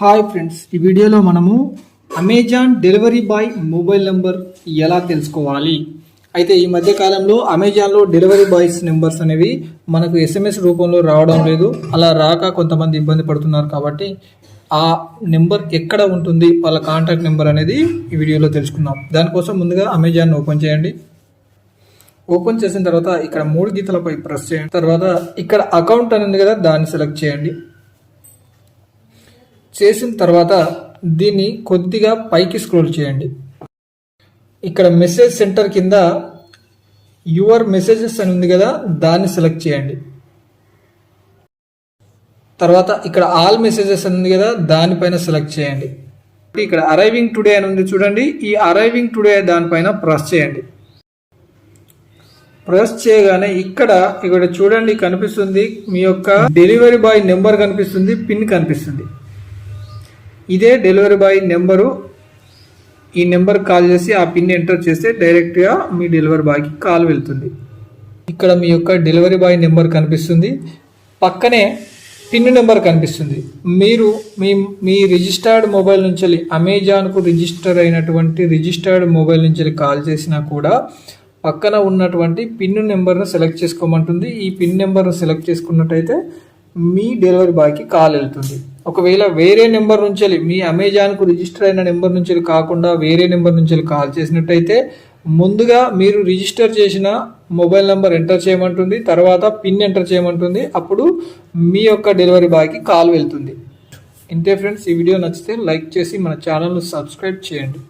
Hi friends, ఈ వీడియోలో మనము Amazon delivery boy mobile number ఎలా తెలుసుకోవాలి. అయితే ఈ మధ్య కాలంలో అమెజాన్లో డెలివరీ బాయ్స్ నెంబర్స్ అనేవి మనకు ఎస్ఎంఎస్ రూపంలో రావడం లేదు. అలా రాక కొంతమంది ఇబ్బంది పడుతున్నారు. కాబట్టి ఆ నెంబర్ ఎక్కడ ఉంటుంది, వాళ్ళ కాంటాక్ట్ నెంబర్ అనేది ఈ వీడియోలో తెలుసుకుందాం. దానికోసం ముందుగా అమెజాన్ ఓపెన్ చేయండి. ఓపెన్ చేసిన తర్వాత ఇక్కడ 3 గీతలపై ప్రెస్ చేయండి. తర్వాత ఇక్కడ అకౌంట్ అని ఉంది కదా, దాన్ని సెలెక్ట్ చేయండి. చేసిన తర్వాత దీన్ని కొద్దిగా పైకి స్క్రోల్ చేయండి. ఇక్కడ మెసేజ్ సెంటర్ కింద యువర్ మెసేజెస్ అని ఉంది కదా, దాన్ని సెలెక్ట్ చేయండి. తర్వాత ఇక్కడ ఆల్ మెసేజెస్ అని ఉంది కదా, దానిపైన సెలెక్ట్ చేయండి. ఇక్కడ అరైవింగ్ టుడే అని ఉంది చూడండి, ఈ అరైవింగ్ టుడే దానిపైన ప్రెస్ చేయండి. ప్రెస్ చేయగానే ఇక్కడ చూడండి కనిపిస్తుంది, మీ యొక్క డెలివరీ బాయ్ నెంబర్ కనిపిస్తుంది, పిన్ కనిపిస్తుంది. ఇదే డెలివరీ బాయ్ నెంబరు. ఈ నెంబర్ కాల్ చేసి ఆ పిన్ ఎంటర్ చేస్తే డైరెక్ట్గా మీ డెలివరీ బాయ్కి కాల్ వెళ్తుంది. ఇక్కడ మీ యొక్క డెలివరీ బాయ్ నెంబర్ కనిపిస్తుంది, పక్కనే పిన్ నెంబర్ కనిపిస్తుంది. మీరు మీ రిజిస్టర్డ్ మొబైల్ నుంచి అమెజాన్కు రిజిస్టర్ అయినటువంటి రిజిస్టర్డ్ మొబైల్ నుంచి కాల్ చేసినా కూడా పక్కన ఉన్నటువంటి పిన్ నెంబర్ను సెలెక్ట్ చేసుకోమంటుంది. ఈ పిన్ నెంబర్ను సెలెక్ట్ చేసుకున్నట్టయితే మీ డెలివరీ బాయ్కి కాల్ వెళ్తుంది. ఒకవేళ వేరే నెంబర్ నుంచి మీ అమెజాన్కు రిజిస్టర్ అయిన నెంబర్ నుంచి కాకుండా వేరే నెంబర్ నుంచి కాల్ చేసినట్టయితే ముందుగా మీరు రిజిస్టర్ చేసిన మొబైల్ నెంబర్ ఎంటర్ చేయమంటుంది, తర్వాత పిన్ ఎంటర్ చేయమంటుంది. అప్పుడు మీ యొక్క డెలివరీ బాయ్కి కాల్ వెళ్తుంది. ఇంతే ఫ్రెండ్స్, ఈ వీడియో నచ్చితే లైక్ చేసి మన ఛానల్ను సబ్స్క్రైబ్ చేయండి.